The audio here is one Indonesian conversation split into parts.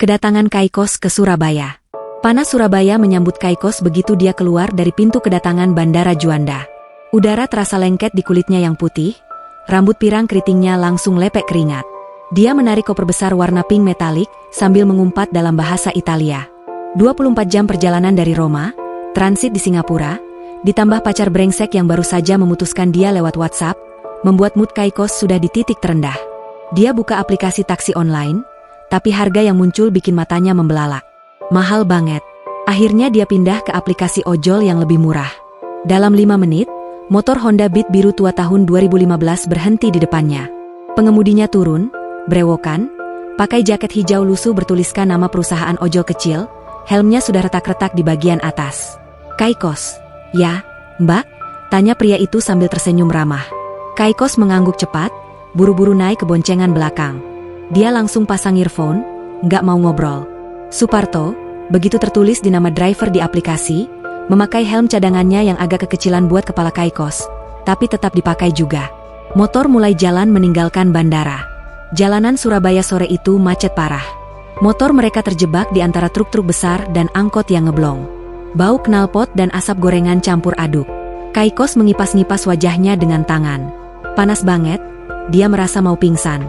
Kedatangan Kaikos ke Surabaya. Panas Surabaya menyambut Kaikos begitu dia keluar dari pintu kedatangan Bandara Juanda. Udara terasa lengket di kulitnya yang putih, rambut pirang keritingnya langsung lepek keringat. Dia menarik koper besar warna pink metalik sambil mengumpat dalam bahasa Italia. 24 jam perjalanan dari Roma, transit di Singapura, ditambah pacar brengsek yang baru saja memutuskan dia lewat WhatsApp, membuat mood Kaikos sudah di titik terendah. Dia buka aplikasi taksi online, tapi harga yang muncul bikin matanya membelalak. Mahal banget. Akhirnya dia pindah ke aplikasi ojol yang lebih murah. Dalam 5 menit, motor Honda Beat biru tua tahun 2015 berhenti di depannya. Pengemudinya turun, brewokan, pakai jaket hijau lusuh bertuliskan nama perusahaan ojol kecil, helmnya sudah retak-retak di bagian atas. Kaikos. Ya, Mbak? Tanya pria itu sambil tersenyum ramah. Kaikos mengangguk cepat, buru-buru naik ke boncengan belakang. Dia langsung pasang earphone, nggak mau ngobrol. Suparto, begitu tertulis di nama driver di aplikasi, memakai helm cadangannya yang agak kekecilan buat kepala Kaikos, tapi tetap dipakai juga. Motor mulai jalan meninggalkan bandara. Jalanan Surabaya sore itu macet parah. Motor mereka terjebak di antara truk-truk besar dan angkot yang ngeblong. Bau knalpot dan asap gorengan campur aduk. Kaikos mengipas-ngipas wajahnya dengan tangan. Panas banget, dia merasa mau pingsan.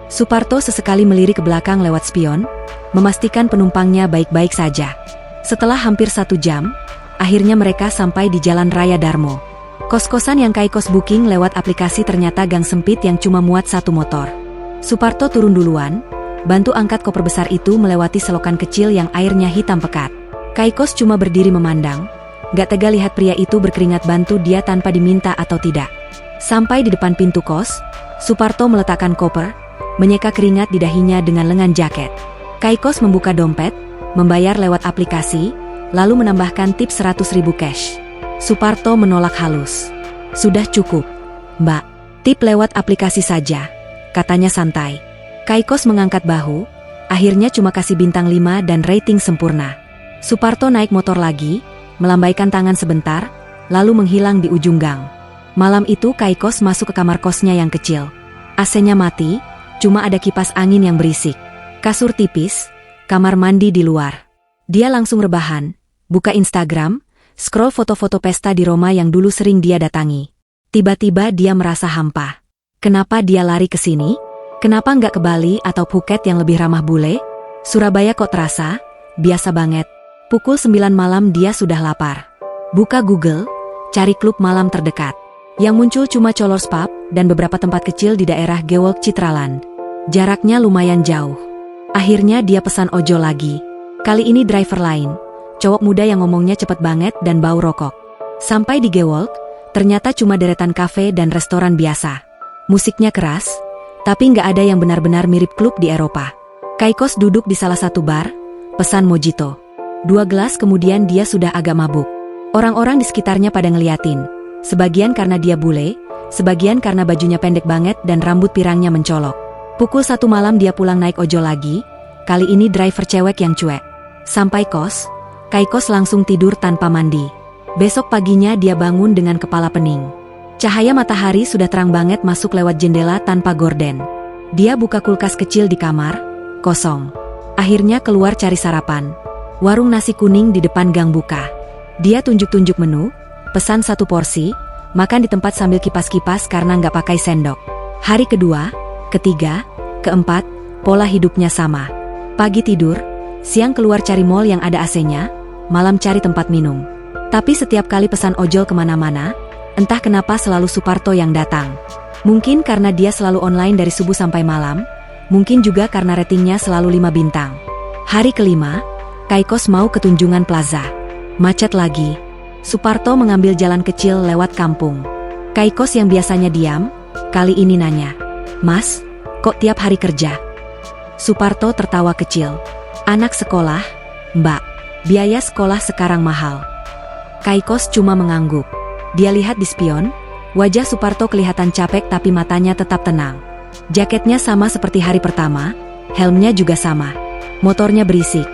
Suparto sesekali melirik ke belakang lewat spion, memastikan penumpangnya baik-baik saja. Setelah hampir 1 jam, akhirnya mereka sampai di Jalan Raya Darmo. Kos-kosan yang Kaikos booking lewat aplikasi ternyata gang sempit yang cuma muat 1 motor. Suparto turun duluan, bantu angkat koper besar itu melewati selokan kecil yang airnya hitam pekat. Kaikos cuma berdiri memandang, gak tega lihat pria itu berkeringat bantu dia tanpa diminta atau tidak. Sampai di depan pintu kos, Suparto meletakkan koper, menyeka keringat di dahinya dengan lengan jaket. Kaikos membuka dompet, membayar lewat aplikasi, lalu menambahkan tip 100.000 cash. Suparto menolak halus. Sudah cukup, Mbak. Tip lewat aplikasi saja, katanya santai. Kaikos mengangkat bahu, akhirnya cuma kasih bintang 5 dan rating sempurna. Suparto naik motor lagi, melambaikan tangan sebentar, lalu menghilang di ujung gang. Malam itu Kaikos masuk ke kamar kosnya yang kecil. AC-nya mati, cuma ada kipas angin yang berisik. Kasur tipis, kamar mandi di luar. Dia langsung rebahan, buka Instagram, scroll foto-foto pesta di Roma yang dulu sering dia datangi. Tiba-tiba dia merasa hampa. Kenapa dia lari ke sini? Kenapa nggak ke Bali atau Phuket yang lebih ramah bule? Surabaya kok terasa biasa banget. Pukul 9 malam dia sudah lapar. Buka Google, cari klub malam terdekat. Yang muncul cuma Colors Pub dan beberapa tempat kecil di daerah Gewolk Citraland. Jaraknya lumayan jauh. Akhirnya dia pesan ojol lagi. Kali ini driver lain, cowok muda yang ngomongnya cepet banget dan bau rokok. Sampai di Gewolk, ternyata cuma deretan kafe dan restoran biasa. Musiknya keras, tapi nggak ada yang benar-benar mirip klub di Eropa. Kaikos duduk di salah satu bar, pesan mojito. 2 gelas kemudian dia sudah agak mabuk. Orang-orang di sekitarnya pada ngeliatin. Sebagian karena dia bule, sebagian karena bajunya pendek banget dan rambut pirangnya mencolok. Pukul 1 malam dia pulang naik ojol lagi, kali ini driver cewek yang cuek. Sampai kos, Kaikos langsung tidur tanpa mandi. Besok paginya dia bangun dengan kepala pening. Cahaya matahari sudah terang banget masuk lewat jendela tanpa gorden. Dia buka kulkas kecil di kamar, kosong. Akhirnya keluar cari sarapan. Warung nasi kuning di depan gang buka. Dia tunjuk-tunjuk menu, pesan 1 porsi, makan di tempat sambil kipas-kipas karena nggak pakai sendok. Hari kedua, ketiga, keempat, pola hidupnya sama. Pagi tidur, siang keluar cari mall yang ada AC-nya, malam cari tempat minum. Tapi setiap kali pesan ojol kemana-mana, entah kenapa selalu Suparto yang datang. Mungkin karena dia selalu online dari subuh sampai malam, mungkin juga karena ratingnya selalu 5 bintang. Hari kelima, Kaikos mau ke Tunjungan Plaza. Macet lagi. Suparto mengambil jalan kecil lewat kampung. Kaikos yang biasanya diam, kali ini nanya, "Mas, kok tiap hari kerja?" Suparto tertawa kecil. "Anak sekolah, Mbak. Biaya sekolah sekarang mahal." Kaikos cuma mengangguk. Dia lihat di spion, wajah Suparto kelihatan capek tapi matanya tetap tenang. Jaketnya sama seperti hari pertama, helmnya juga sama. Motornya berisik,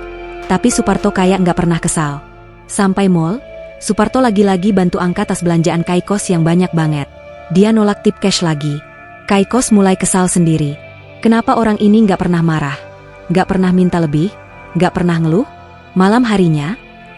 tapi Suparto kayak nggak pernah kesal. Sampai mall, Suparto lagi-lagi bantu angkat tas belanjaan Kaikos yang banyak banget. Dia nolak tip cash lagi. Kaikos mulai kesal sendiri. Kenapa orang ini nggak pernah marah? Nggak pernah minta lebih? Nggak pernah ngeluh? Malam harinya,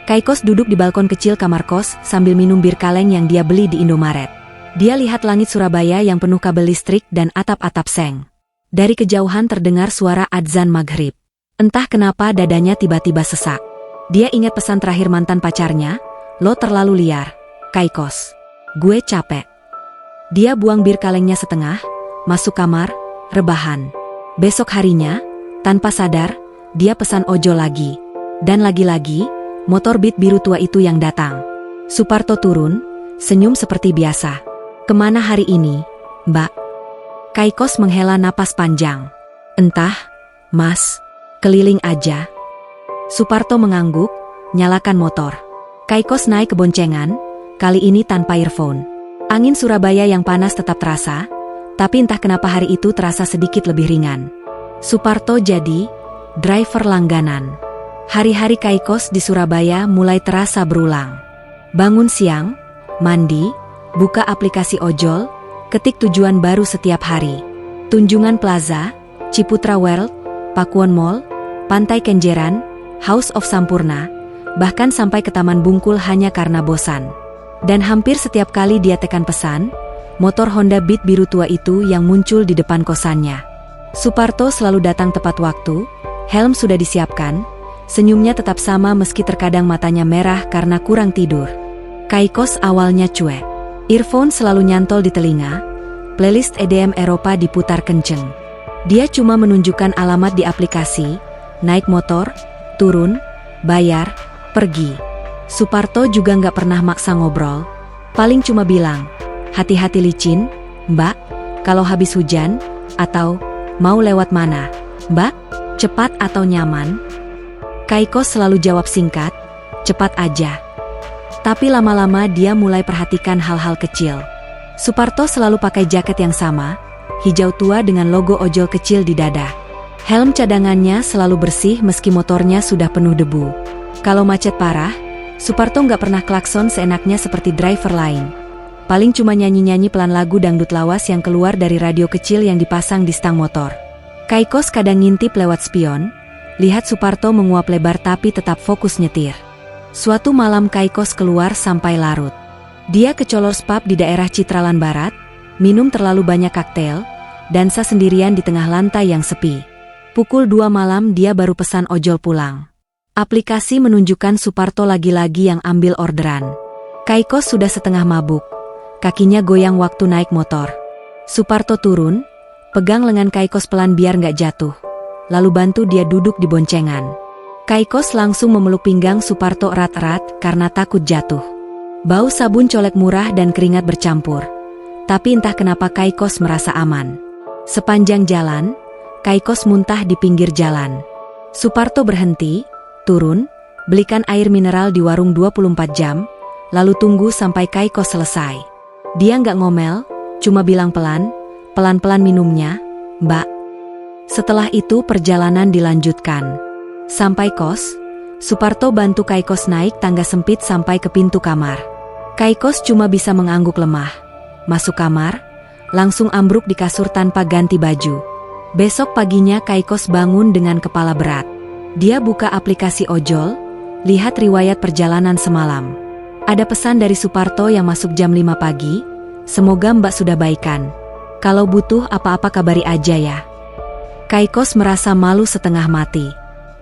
Kaikos duduk di balkon kecil kamar kos sambil minum bir kaleng yang dia beli di Indomaret. Dia lihat langit Surabaya yang penuh kabel listrik dan atap-atap seng. Dari kejauhan terdengar suara adzan maghrib. Entah kenapa dadanya tiba-tiba sesak. Dia ingat pesan terakhir mantan pacarnya, "Lo terlalu liar, Kaikos. Gue capek." Dia buang bir kalengnya setengah, masuk kamar, rebahan. Besok harinya, tanpa sadar, dia pesan ojol lagi. Dan lagi-lagi, motor Beat biru tua itu yang datang. Suparto turun, senyum seperti biasa. "Kemana hari ini, Mbak?" Kaikos menghela napas panjang. "Entah, Mas. Keliling aja." Suparto mengangguk, nyalakan motor. Kaikos naik ke boncengan, kali ini tanpa earphone. Angin Surabaya yang panas tetap terasa, tapi entah kenapa hari itu terasa sedikit lebih ringan. Suparto jadi driver langganan. Hari-hari Kaikos di Surabaya mulai terasa berulang. Bangun siang, mandi, buka aplikasi ojol, ketik tujuan baru setiap hari. Tunjungan Plaza, Ciputra World, Pakuwon Mall, Pantai Kenjeran, House of Sampurna, bahkan sampai ke Taman Bungkul hanya karena bosan. Dan hampir setiap kali dia tekan pesan, motor Honda Beat biru tua itu yang muncul di depan kosannya. Suparto selalu datang tepat waktu, helm sudah disiapkan, senyumnya tetap sama meski terkadang matanya merah karena kurang tidur. Kaikos awalnya cuek. Earphone selalu nyantol di telinga, playlist EDM Eropa diputar kenceng. Dia cuma menunjukkan alamat di aplikasi, naik motor, turun, bayar, pergi. Suparto juga nggak pernah maksa ngobrol, paling cuma bilang, "Hati-hati licin, Mbak, kalau habis hujan, atau mau lewat mana, Mbak, cepat atau nyaman?" Kaikos selalu jawab singkat, "Cepat aja." Tapi lama-lama dia mulai perhatikan hal-hal kecil. Suparto selalu pakai jaket yang sama, hijau tua dengan logo ojol kecil di dada. Helm cadangannya selalu bersih meski motornya sudah penuh debu. Kalau macet parah, Suparto nggak pernah klakson seenaknya seperti driver lain. Paling cuma nyanyi-nyanyi pelan lagu dangdut lawas yang keluar dari radio kecil yang dipasang di stang motor. Kaikos kadang ngintip lewat spion, lihat Suparto menguap lebar tapi tetap fokus nyetir. Suatu malam Kaikos keluar sampai larut. Dia ke Colors Pub di daerah Citraland Barat, minum terlalu banyak koktail, dansa sendirian di tengah lantai yang sepi. Pukul 2 malam dia baru pesan ojol pulang. Aplikasi menunjukkan Suparto lagi-lagi yang ambil orderan. Kaikos sudah setengah mabuk, kakinya goyang waktu naik motor. Suparto turun, pegang lengan Kaikos pelan biar nggak jatuh, lalu bantu dia duduk di boncengan. Kaikos langsung memeluk pinggang Suparto erat-erat karena takut jatuh. Bau sabun colek murah dan keringat bercampur. Tapi entah kenapa Kaikos merasa aman. Sepanjang jalan, Kaikos muntah di pinggir jalan. Suparto berhenti, turun, belikan air mineral di warung 24 jam, lalu tunggu sampai Kaikos selesai. Dia nggak ngomel, cuma bilang pelan-pelan minumnya, "Mbak." Setelah itu perjalanan dilanjutkan. Sampai kos, Suparto bantu Kaikos naik tangga sempit sampai ke pintu kamar. Kaikos cuma bisa mengangguk lemah. Masuk kamar, langsung ambruk di kasur tanpa ganti baju. Besok paginya Kaikos bangun dengan kepala berat. Dia buka aplikasi ojol, lihat riwayat perjalanan semalam. Ada pesan dari Suparto yang masuk jam 5 pagi, "Semoga Mbak sudah baikan. Kalau butuh apa-apa kabari aja ya." Kaikos merasa malu setengah mati.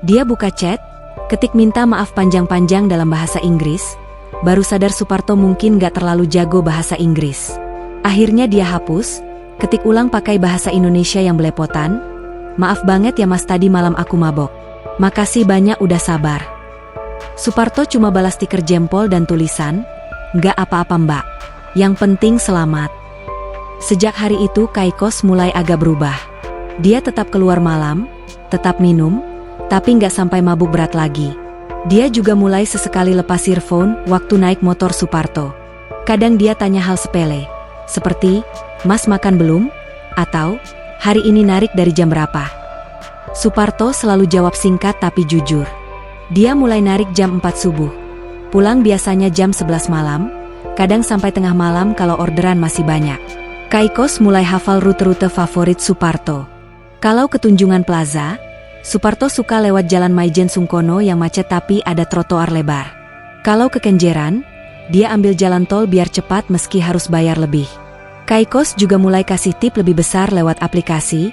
Dia buka chat, ketik minta maaf panjang-panjang dalam bahasa Inggris, baru sadar Suparto mungkin gak terlalu jago bahasa Inggris. Akhirnya dia hapus, ketik ulang pakai bahasa Indonesia yang belepotan, "Maaf banget ya Mas, tadi malam aku mabok. Makasih banyak udah sabar." Suparto cuma balas stiker jempol dan tulisan, "Gak apa-apa Mbak. Yang penting selamat." Sejak hari itu Kaikos mulai agak berubah. Dia tetap keluar malam, tetap minum, tapi nggak sampai mabuk berat lagi. Dia juga mulai sesekali lepas earphone waktu naik motor Suparto. Kadang dia tanya hal sepele, seperti, "Mas makan belum?" Atau, "Hari ini narik dari jam berapa?" Suparto selalu jawab singkat tapi jujur. Dia mulai narik jam 4 subuh. Pulang biasanya jam 11 malam, kadang sampai tengah malam kalau orderan masih banyak. Kaikos mulai hafal rute-rute favorit Suparto. Kalau ke Tunjungan Plaza, Suparto suka lewat jalan Maijen Sungkono yang macet tapi ada trotoar lebar. Kalau ke Kenjeran, dia ambil jalan tol biar cepat meski harus bayar lebih. Kaikos juga mulai kasih tip lebih besar lewat aplikasi,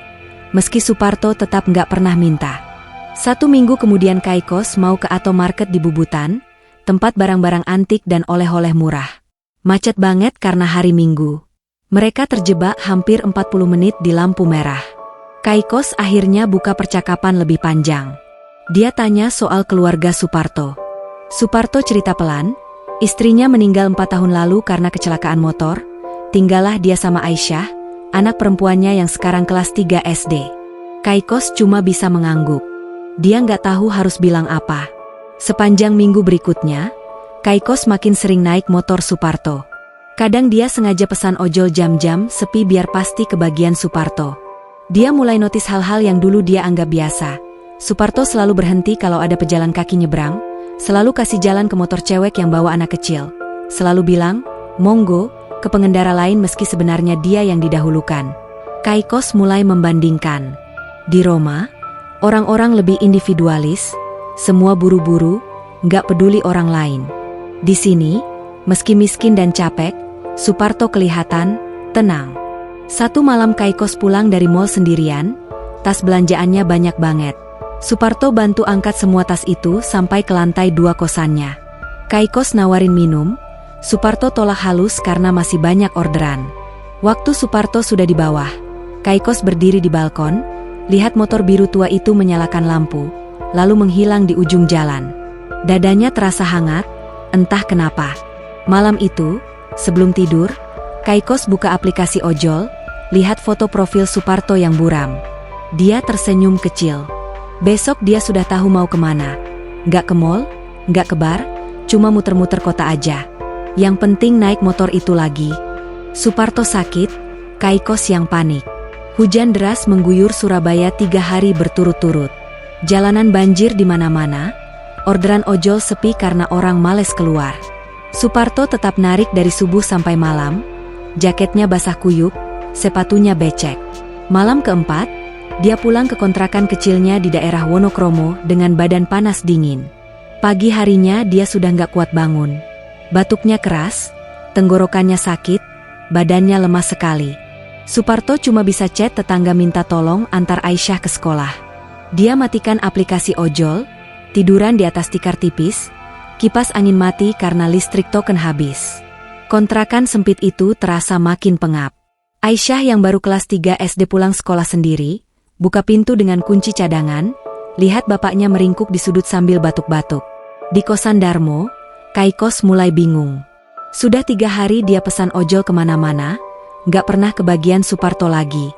meski Suparto tetap nggak pernah minta. 1 minggu kemudian Kaikos mau ke Ato Market di Bubutan, tempat barang-barang antik dan oleh-oleh murah. Macet banget karena hari Minggu. Mereka terjebak hampir 40 menit di lampu merah. Kaikos akhirnya buka percakapan lebih panjang. Dia tanya soal keluarga Suparto. Suparto cerita pelan, istrinya meninggal 4 tahun lalu karena kecelakaan motor, tinggallah dia sama Aisyah, anak perempuannya yang sekarang kelas 3 SD. Kaikos cuma bisa mengangguk. Dia nggak tahu harus bilang apa. Sepanjang minggu berikutnya, Kaikos makin sering naik motor Suparto. Kadang dia sengaja pesan ojol jam-jam sepi biar pasti kebagian Suparto. Dia mulai notis hal-hal yang dulu dia anggap biasa. Suparto selalu berhenti kalau ada pejalan kaki nyebrang, selalu kasih jalan ke motor cewek yang bawa anak kecil. Selalu bilang, monggo, ke pengendara lain meski sebenarnya dia yang didahulukan. Kaikos mulai membandingkan. Di Roma, orang-orang lebih individualis, semua buru-buru, nggak peduli orang lain. Di sini, meski miskin dan capek, Suparto kelihatan tenang. Satu malam Kaikos pulang dari mall sendirian, tas belanjaannya banyak banget. Suparto bantu angkat semua tas itu sampai ke lantai 2 kosannya. Kaikos nawarin minum, Suparto tolak halus karena masih banyak orderan. Waktu Suparto sudah di bawah, Kaikos berdiri di balkon, lihat motor biru tua itu menyalakan lampu, lalu menghilang di ujung jalan. Dadanya terasa hangat, entah kenapa. Malam itu, sebelum tidur, Kaikos buka aplikasi ojol, lihat foto profil Suparto yang buram. Dia tersenyum kecil. Besok dia sudah tahu mau kemana. Nggak ke mall, nggak ke bar, cuma muter-muter kota aja. Yang penting naik motor itu lagi. Suparto sakit, Kaikos yang panik. Hujan deras mengguyur Surabaya 3 hari berturut-turut. Jalanan banjir di mana-mana, orderan ojol sepi karena orang males keluar. Suparto tetap narik dari subuh sampai malam, jaketnya basah kuyup, sepatunya becek. Malam keempat, dia pulang ke kontrakan kecilnya di daerah Wonokromo dengan badan panas dingin. Pagi harinya dia sudah nggak kuat bangun. Batuknya keras, tenggorokannya sakit, badannya lemas sekali. Suparto cuma bisa chat tetangga minta tolong antar Aisyah ke sekolah. Dia matikan aplikasi ojol, tiduran di atas tikar tipis, kipas angin mati karena listrik token habis. Kontrakan sempit itu terasa makin pengap. Aisyah yang baru kelas 3 SD pulang sekolah sendiri, buka pintu dengan kunci cadangan, lihat bapaknya meringkuk di sudut sambil batuk-batuk. Di kosan Darmo, Kaikos mulai bingung. Sudah 3 hari dia pesan ojol kemana-mana, nggak pernah kebagian Suparto lagi.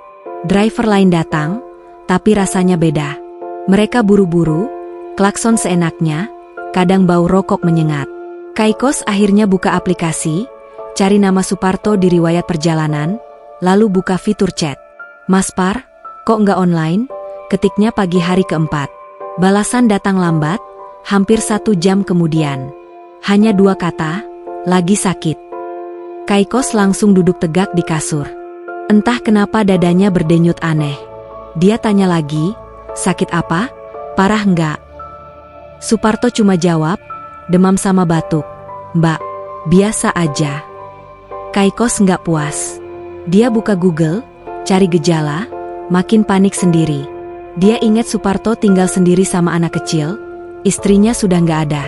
Driver lain datang, tapi rasanya beda. Mereka buru-buru, klakson seenaknya, kadang bau rokok menyengat. Kaikos akhirnya buka aplikasi, cari nama Suparto di riwayat perjalanan, lalu buka fitur chat. Mas Par, kok nggak online? Ketiknya pagi hari keempat. Balasan datang lambat, hampir 1 jam kemudian. Hanya 2 kata, lagi sakit. Kaikos langsung duduk tegak di kasur. Entah kenapa dadanya berdenyut aneh. Dia tanya lagi, sakit apa? Parah nggak? Suparto cuma jawab, demam sama batuk. Mbak, biasa aja. Kaikos nggak puas. Dia buka Google, cari gejala, makin panik sendiri. Dia ingat Suparto tinggal sendiri sama anak kecil, istrinya sudah nggak ada.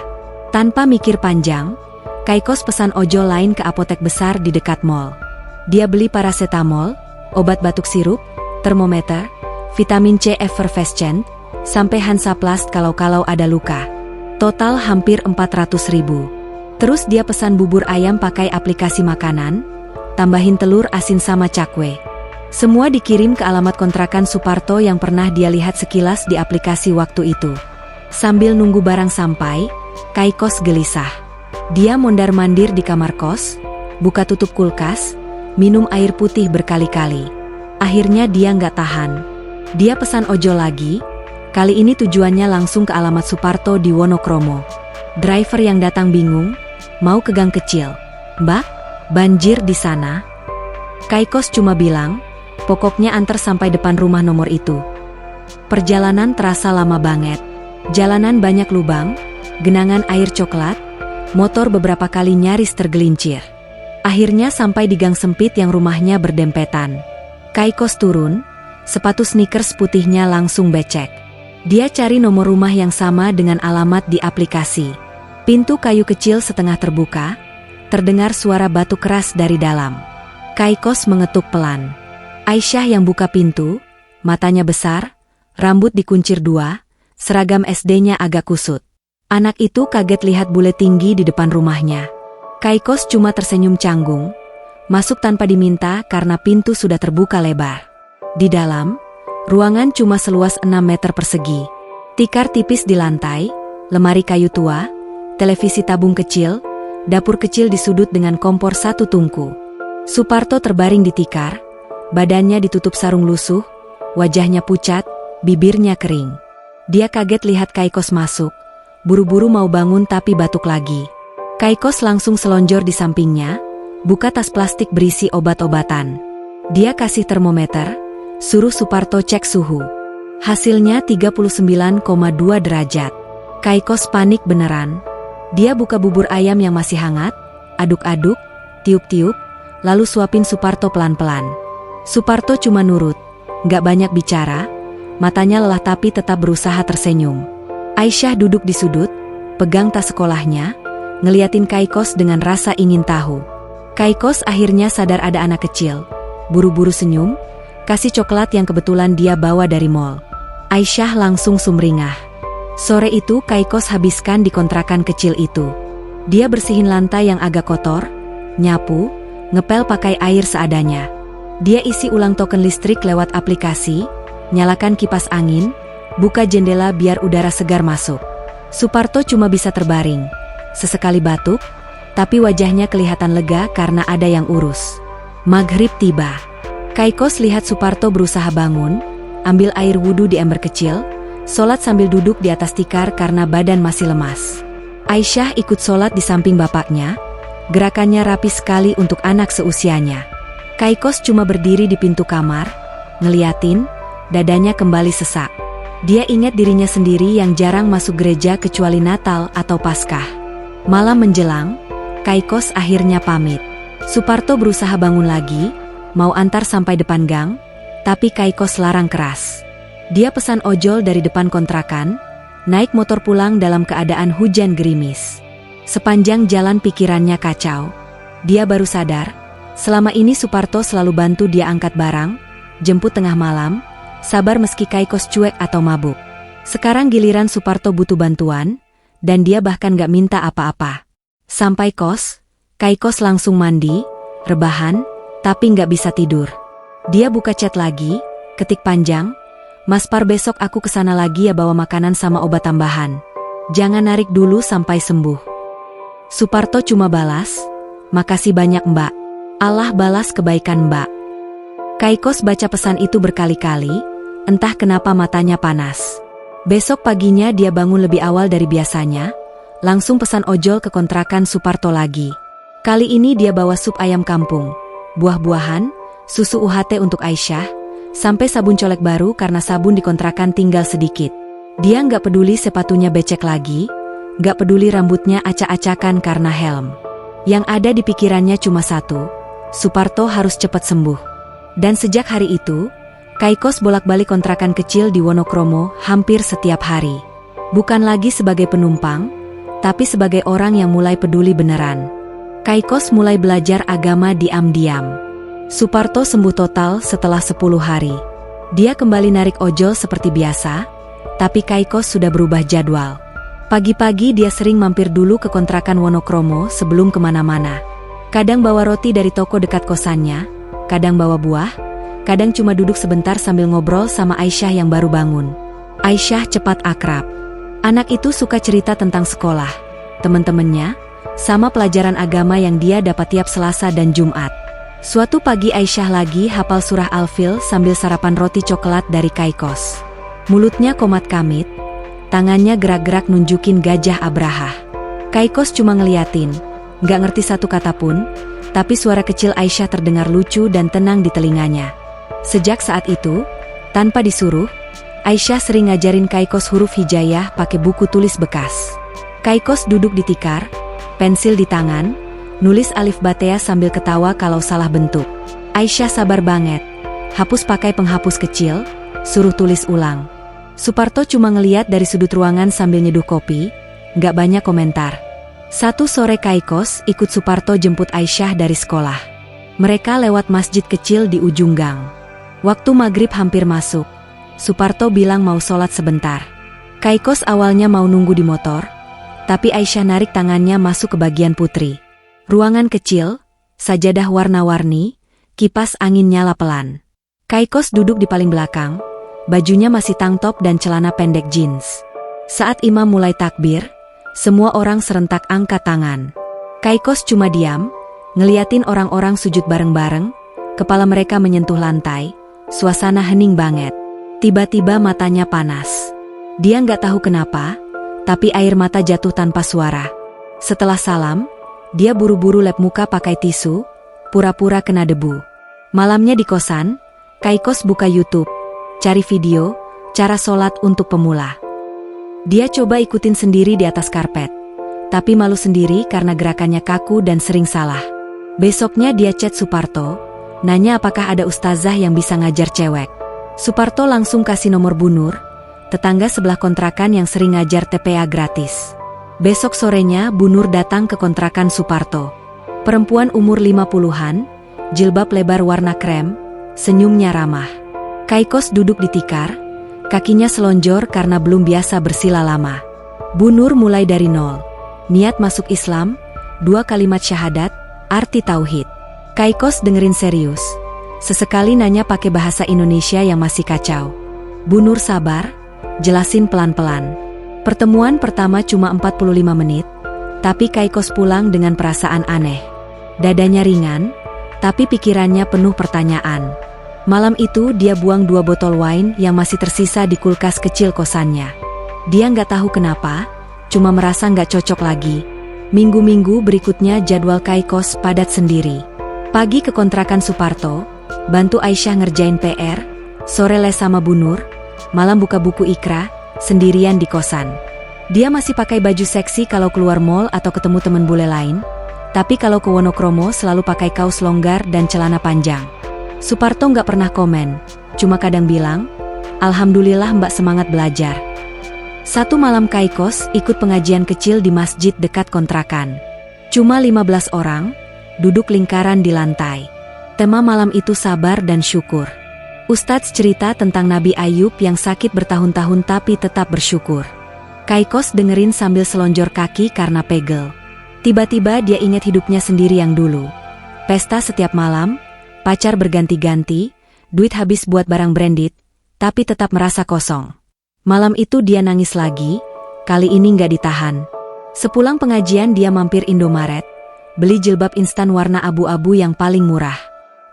Tanpa mikir panjang, Kaikos pesan ojol lain ke apotek besar di dekat mall. Dia beli paracetamol, obat batuk sirup, termometer, vitamin C effervescent, sampai Hansaplast kalau ada luka. Total hampir 400.000. Terus dia pesan bubur ayam pakai aplikasi makanan, tambahin telur asin sama cakwe. Semua dikirim ke alamat kontrakan Suparto yang pernah dia lihat sekilas di aplikasi waktu itu. Sambil nunggu barang sampai, Kaikos gelisah. Dia mondar-mandir di kamar kos, buka tutup kulkas, minum air putih berkali-kali. Akhirnya dia nggak tahan. Dia pesan ojol lagi, kali ini tujuannya langsung ke alamat Suparto di Wonokromo. Driver yang datang bingung, mau ke gang kecil. Mbak, banjir di sana. Kaikos cuma bilang, pokoknya antar sampai depan rumah nomor itu. Perjalanan terasa lama banget. Jalanan banyak lubang, genangan air coklat, motor beberapa kali nyaris tergelincir. Akhirnya sampai di gang sempit yang rumahnya berdempetan. Kaikos turun, sepatu sneakers putihnya langsung becek. Dia cari nomor rumah yang sama dengan alamat di aplikasi. Pintu kayu kecil setengah terbuka, terdengar suara batu keras dari dalam. Kaikos mengetuk pelan. Aisyah yang buka pintu, matanya besar, rambut dikuncir dua, seragam SD-nya agak kusut. Anak itu kaget lihat bule tinggi di depan rumahnya. Kaikos cuma tersenyum canggung, masuk tanpa diminta karena pintu sudah terbuka lebar. Di dalam, ruangan cuma seluas 6 meter persegi. Tikar tipis di lantai, lemari kayu tua, televisi tabung kecil, dapur kecil di sudut dengan kompor satu tungku. Suparto terbaring di tikar, badannya ditutup sarung lusuh, wajahnya pucat, bibirnya kering. Dia kaget lihat Kaikos masuk, buru-buru mau bangun tapi batuk lagi. Kaikos langsung selonjor di sampingnya, buka tas plastik berisi obat-obatan. Dia kasih termometer, suruh Suparto cek suhu. Hasilnya 39,2 derajat. Kaikos panik beneran. Dia buka bubur ayam yang masih hangat, aduk-aduk, tiup-tiup, lalu suapin Suparto pelan-pelan. Suparto cuma nurut, gak banyak bicara, matanya lelah tapi tetap berusaha tersenyum. Aisyah duduk di sudut, pegang tas sekolahnya, ngeliatin Kaikos dengan rasa ingin tahu. Kaikos akhirnya sadar ada anak kecil, buru-buru senyum, kasih coklat yang kebetulan dia bawa dari mall. Aisyah langsung sumringah. Sore itu Kaikos habiskan di kontrakan kecil itu. Dia bersihin lantai yang agak kotor, nyapu, ngepel pakai air seadanya. Dia isi ulang token listrik lewat aplikasi, nyalakan kipas angin, buka jendela biar udara segar masuk. Suparto cuma bisa terbaring, sesekali batuk, tapi wajahnya kelihatan lega karena ada yang urus. Maghrib tiba. Kaikos lihat Suparto berusaha bangun, ambil air wudhu di ember kecil, sholat sambil duduk di atas tikar karena badan masih lemas. Aisyah ikut sholat di samping bapaknya, gerakannya rapi sekali untuk anak seusianya. Kaikos cuma berdiri di pintu kamar, ngeliatin, dadanya kembali sesak. Dia ingat dirinya sendiri yang jarang masuk gereja kecuali Natal atau Paskah. Malam menjelang, Kaikos akhirnya pamit. Suparto berusaha bangun lagi, mau antar sampai depan gang, tapi Kaikos larang keras. Dia pesan ojol dari depan kontrakan, naik motor pulang dalam keadaan hujan gerimis. Sepanjang jalan pikirannya kacau. Dia baru sadar, selama ini Suparto selalu bantu dia angkat barang, jemput tengah malam, sabar meski Kaikos cuek atau mabuk. Sekarang giliran Suparto butuh bantuan, dan dia bahkan gak minta apa-apa. Sampai kos, Kaikos langsung mandi, rebahan, tapi gak bisa tidur. Dia buka chat lagi, ketik panjang, "Mas Par, besok aku kesana lagi ya, bawa makanan sama obat tambahan. Jangan narik dulu sampai sembuh." Suparto cuma balas, "Makasih banyak mbak. Allah balas kebaikan mbak." Kaikos baca pesan itu berkali-kali, entah kenapa matanya panas. Besok paginya dia bangun lebih awal dari biasanya, langsung pesan ojol ke kontrakan Suparto lagi. Kali ini dia bawa sup ayam kampung, buah-buahan, susu UHT untuk Aisyah, sampai sabun colek baru karena sabun di kontrakan tinggal sedikit. Dia nggak peduli sepatunya becek lagi, nggak peduli rambutnya acak-acakan karena helm. Yang ada di pikirannya cuma satu, Suparto harus cepat sembuh. Dan sejak hari itu, Kaikos bolak-balik kontrakan kecil di Wonokromo hampir setiap hari. Bukan lagi sebagai penumpang, tapi sebagai orang yang mulai peduli beneran. Kaikos mulai belajar agama diam-diam. Suparto sembuh total setelah 10 hari. Dia kembali narik ojol seperti biasa, tapi Kaikos sudah berubah jadwal. Pagi-pagi dia sering mampir dulu ke kontrakan Wonokromo sebelum kemana-mana. Kadang bawa roti dari toko dekat kosannya, kadang bawa buah, kadang cuma duduk sebentar sambil ngobrol sama Aisyah yang baru bangun. Aisyah cepat akrab. Anak itu suka cerita tentang sekolah, teman-temannya, sama pelajaran agama yang dia dapat tiap Selasa dan Jumat. Suatu pagi Aisyah lagi hafal surah Al-Fil sambil sarapan roti coklat dari Kaikos. Mulutnya komat kamit, tangannya gerak-gerak nunjukin gajah Abraha. Kaikos cuma ngeliatin, gak ngerti satu kata pun, tapi suara kecil Aisyah terdengar lucu dan tenang di telinganya. Sejak saat itu, tanpa disuruh, Aisyah sering ngajarin Kaikos huruf hijaiyah pakai buku tulis bekas. Kaikos duduk di tikar, pensil di tangan, nulis alif batea sambil ketawa kalau salah bentuk. Aisyah sabar banget. Hapus pakai penghapus kecil, suruh tulis ulang. Suparto cuma ngeliat dari sudut ruangan sambil nyeduh kopi, nggak banyak komentar. Satu sore Kaikos ikut Suparto jemput Aisyah dari sekolah. Mereka lewat masjid kecil di ujung gang. Waktu maghrib hampir masuk. Suparto bilang mau sholat sebentar. Kaikos awalnya mau nunggu di motor, tapi Aisyah narik tangannya masuk ke bagian putri. Ruangan kecil, sajadah warna-warni, kipas angin nyala pelan. Kaikos duduk di paling belakang, bajunya masih tank top dan celana pendek jeans. Saat imam mulai takbir, semua orang serentak angkat tangan. Kaikos cuma diam, ngeliatin orang-orang sujud bareng-bareng, kepala mereka menyentuh lantai, suasana hening banget. Tiba-tiba matanya panas. Dia nggak tahu kenapa, tapi air mata jatuh tanpa suara. Setelah salam, dia buru-buru lap muka pakai tisu, pura-pura kena debu. Malamnya di kosan, Kaikos buka YouTube, cari video, cara sholat untuk pemula. Dia coba ikutin sendiri di atas karpet, tapi malu sendiri karena gerakannya kaku dan sering salah. Besoknya dia chat Suparto, nanya apakah ada ustazah yang bisa ngajar cewek. Suparto langsung kasih nomor Bu Nur, tetangga sebelah kontrakan yang sering ngajar TPA gratis. Besok sorenya Bu Nur datang ke kontrakan Suparto. Perempuan umur 50-an, jilbab lebar warna krem, senyumnya ramah. Kaikos duduk di tikar, kakinya selonjor karena belum biasa bersila lama. Bu Nur mulai dari nol. Niat masuk Islam, 2 kalimat syahadat, arti tauhid. Kaikos dengerin serius. Sesekali nanya pakai bahasa Indonesia yang masih kacau. Bu Nur sabar, jelasin pelan-pelan. Pertemuan pertama cuma 45 menit, tapi Kaikos pulang dengan perasaan aneh. Dadanya ringan, tapi pikirannya penuh pertanyaan. Malam itu dia buang 2 botol wine yang masih tersisa di kulkas kecil kosannya. Dia nggak tahu kenapa, cuma merasa nggak cocok lagi. Minggu-minggu berikutnya jadwal Kaikos padat sendiri. Pagi ke kontrakan Suparto, bantu Aisyah ngerjain PR, sore les sama Bu Nur, malam buka buku Iqra, sendirian di kosan. Dia masih pakai baju seksi kalau keluar mall atau ketemu temen bule lain, tapi kalau ke Wonokromo selalu pakai kaos longgar dan celana panjang. Suparto nggak pernah komen, cuma kadang bilang, "Alhamdulillah Mbak semangat belajar." Satu malam Kaikos ikut pengajian kecil di masjid dekat kontrakan. Cuma 15 orang, duduk lingkaran di lantai. Tema malam itu sabar dan syukur. Ustadz cerita tentang Nabi Ayub yang sakit bertahun-tahun tapi tetap bersyukur. Kaikos dengerin sambil selonjor kaki karena pegel. Tiba-tiba dia ingat hidupnya sendiri yang dulu. Pesta setiap malam, pacar berganti-ganti, duit habis buat barang branded, tapi tetap merasa kosong. Malam itu dia nangis lagi, kali ini nggak ditahan. Sepulang pengajian dia mampir Indomaret, beli jilbab instan warna abu-abu yang paling murah.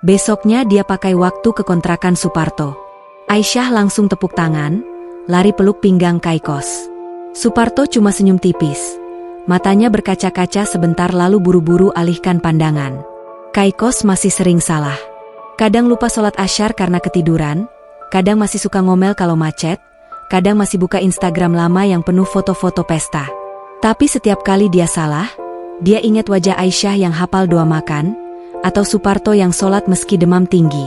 Besoknya dia pakai waktu ke kontrakan Suparto. Aisyah langsung tepuk tangan, lari peluk pinggang Kaikos. Suparto cuma senyum tipis. Matanya berkaca-kaca sebentar lalu buru-buru alihkan pandangan. Kaikos masih sering salah. Kadang lupa sholat asyar karena ketiduran, kadang masih suka ngomel kalau macet, kadang masih buka Instagram lama yang penuh foto-foto pesta. Tapi setiap kali dia salah, dia ingat wajah Aisyah yang hafal doa makan, atau Suparto yang sholat meski demam tinggi.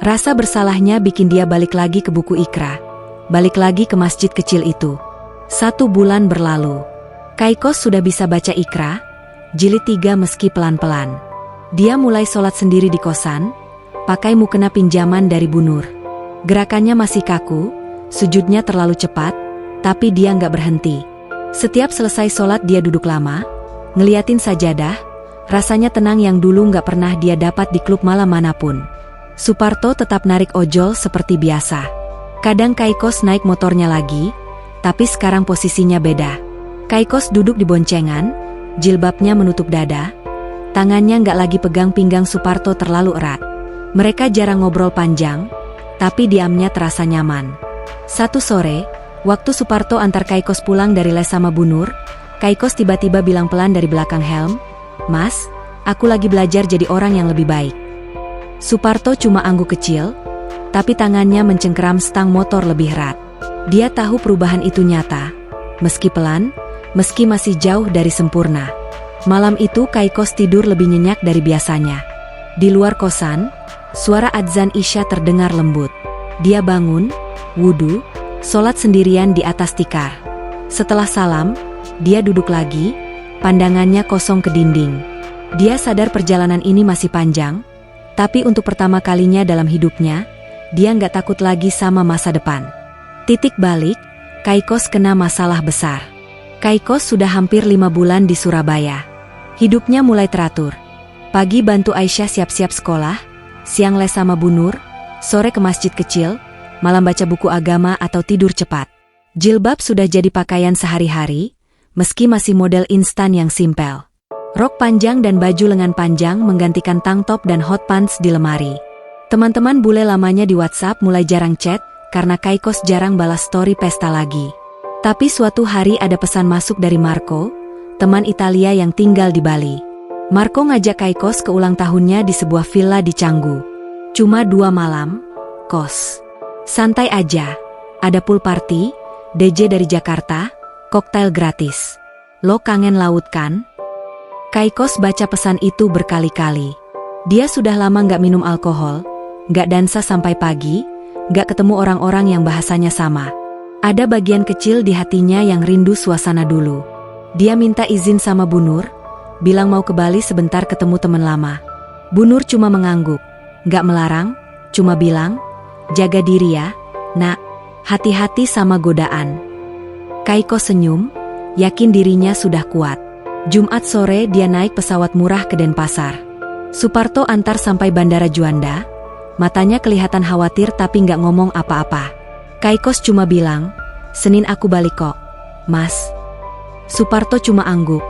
Rasa bersalahnya bikin dia balik lagi ke buku Iqra, balik lagi ke masjid kecil itu. 1 bulan berlalu. Kaikos sudah bisa baca Iqra, jilid 3 meski pelan-pelan. Dia mulai sholat sendiri di kosan, pakai mukena pinjaman dari Bu Nur. Gerakannya masih kaku, sujudnya terlalu cepat, tapi dia nggak berhenti. Setiap selesai sholat dia duduk lama, ngeliatin sajadah, rasanya tenang yang dulu nggak pernah dia dapat di klub malam manapun. Suparto tetap narik ojol seperti biasa. Kadang Kaikos naik motornya lagi, tapi sekarang posisinya beda. Kaikos duduk di boncengan, jilbabnya menutup dada, tangannya nggak lagi pegang pinggang Suparto terlalu erat. Mereka jarang ngobrol panjang, tapi diamnya terasa nyaman. Satu sore, waktu Suparto antar Kaikos pulang dari les sama Bu Nur, Kaikos tiba-tiba bilang pelan dari belakang helm, "Mas, aku lagi belajar jadi orang yang lebih baik." Suparto cuma angguk kecil, tapi tangannya mencengkeram stang motor lebih erat. Dia tahu perubahan itu nyata, meski pelan, meski masih jauh dari sempurna. Malam itu Kaikos tidur lebih nyenyak dari biasanya. Di luar kosan, suara adzan Isya terdengar lembut. Dia bangun, wudu, sholat sendirian di atas tikar. Setelah salam, dia duduk lagi, pandangannya kosong ke dinding. Dia sadar perjalanan ini masih panjang, tapi untuk pertama kalinya dalam hidupnya, dia nggak takut lagi sama masa depan. Titik balik, Kaikos kena masalah besar. Kaikos sudah hampir 5 bulan di Surabaya. Hidupnya mulai teratur. Pagi bantu Aisyah siap-siap sekolah, siang les sama Bu Nur, sore ke masjid kecil, malam baca buku agama atau tidur cepat. Jilbab sudah jadi pakaian sehari-hari, meski masih model instan yang simpel. Rok panjang dan baju lengan panjang menggantikan tank top dan hot pants di lemari. Teman-teman bule lamanya di WhatsApp mulai jarang chat karena Kaikos jarang balas story pesta lagi. Tapi suatu hari ada pesan masuk dari Marco, teman Italia yang tinggal di Bali. Marco ngajak Kaikos ke ulang tahunnya di sebuah villa di Canggu. Cuma 2 malam, kos. Santai aja, ada pool party, DJ dari Jakarta, koktail gratis. Lo kangen laut kan? Kaikos baca pesan itu berkali-kali. Dia sudah lama nggak minum alkohol, nggak dansa sampai pagi, nggak ketemu orang-orang yang bahasanya sama. Ada bagian kecil di hatinya yang rindu suasana dulu. Dia minta izin sama Bu Nur, bilang mau ke Bali sebentar ketemu teman lama. Bu Nur cuma mengangguk, nggak melarang, cuma bilang, jaga diri ya, nak, hati-hati sama godaan. Kaikos senyum, yakin dirinya sudah kuat. Jumat sore dia naik pesawat murah ke Denpasar. Suparto antar sampai Bandara Juanda, matanya kelihatan khawatir tapi nggak ngomong apa-apa. Kaikos cuma bilang, Senin aku balik kok, Mas. Suparto cuma angguk,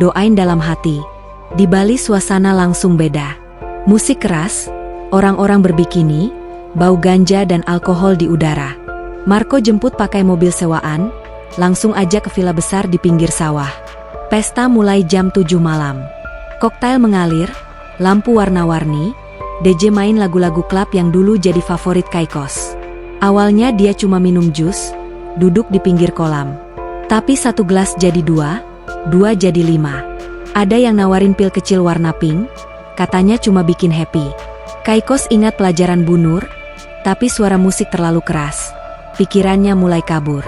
doain dalam hati. Di Bali suasana langsung beda. Musik keras, orang-orang berbikini, bau ganja dan alkohol di udara. Marco jemput pakai mobil sewaan, langsung aja ke villa besar di pinggir sawah. Pesta mulai jam 7 malam. Koktail mengalir, lampu warna-warni, DJ main lagu-lagu klub yang dulu jadi favorit Kaikos. Awalnya dia cuma minum jus, duduk di pinggir kolam. Tapi 1 gelas jadi 2, 2 jadi 5. Ada yang nawarin pil kecil warna pink, katanya cuma bikin happy. Kaikos ingat pelajaran Bu Nur, tapi suara musik terlalu keras. Pikirannya mulai kabur.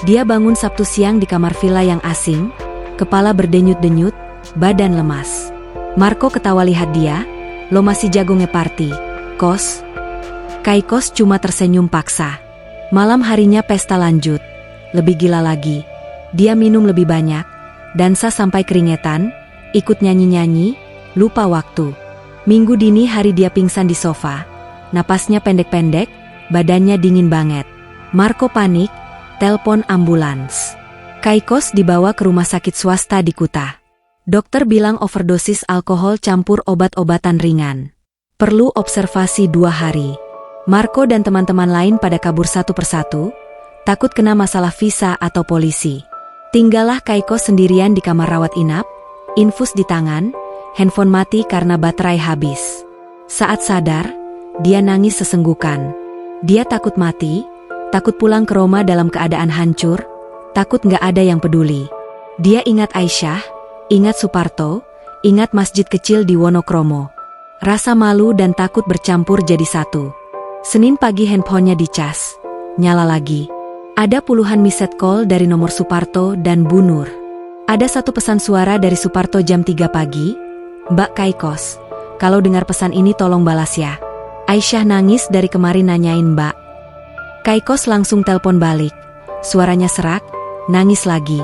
Dia bangun Sabtu siang di kamar villa yang asing, kepala berdenyut-denyut, badan lemas. Marco ketawa lihat dia, lo masih jago nge-party, kos? Kaikos cuma tersenyum paksa. Malam harinya pesta lanjut, lebih gila lagi. Dia minum lebih banyak, dansa sampai keringetan, ikut nyanyi-nyanyi, lupa waktu. Minggu dini hari dia pingsan di sofa, napasnya pendek-pendek, badannya dingin banget. Marco panik, telpon ambulans. Kaikos dibawa ke rumah sakit swasta di Kuta. Dokter bilang overdosis alkohol campur obat-obatan ringan. Perlu observasi 2 hari. Marco dan teman-teman lain pada kabur satu persatu, takut kena masalah visa atau polisi. Tinggallah Kaikos sendirian di kamar rawat inap, infus di tangan, handphone mati karena baterai habis. Saat sadar, dia nangis sesenggukan. Dia takut mati, takut pulang ke Roma dalam keadaan hancur, takut nggak ada yang peduli. Dia ingat Aisyah, ingat Suparto, ingat masjid kecil di Wonokromo. Rasa malu dan takut bercampur jadi satu. Senin pagi handphonenya dicas, nyala lagi. Ada puluhan missed call dari nomor Suparto dan Bu Nur. Ada satu pesan suara dari Suparto jam 3 pagi, Mbak Kaikos, kalau dengar pesan ini tolong balas ya. Aisyah nangis dari kemarin nanyain Mbak. Kaikos langsung telepon balik, suaranya serak, nangis lagi.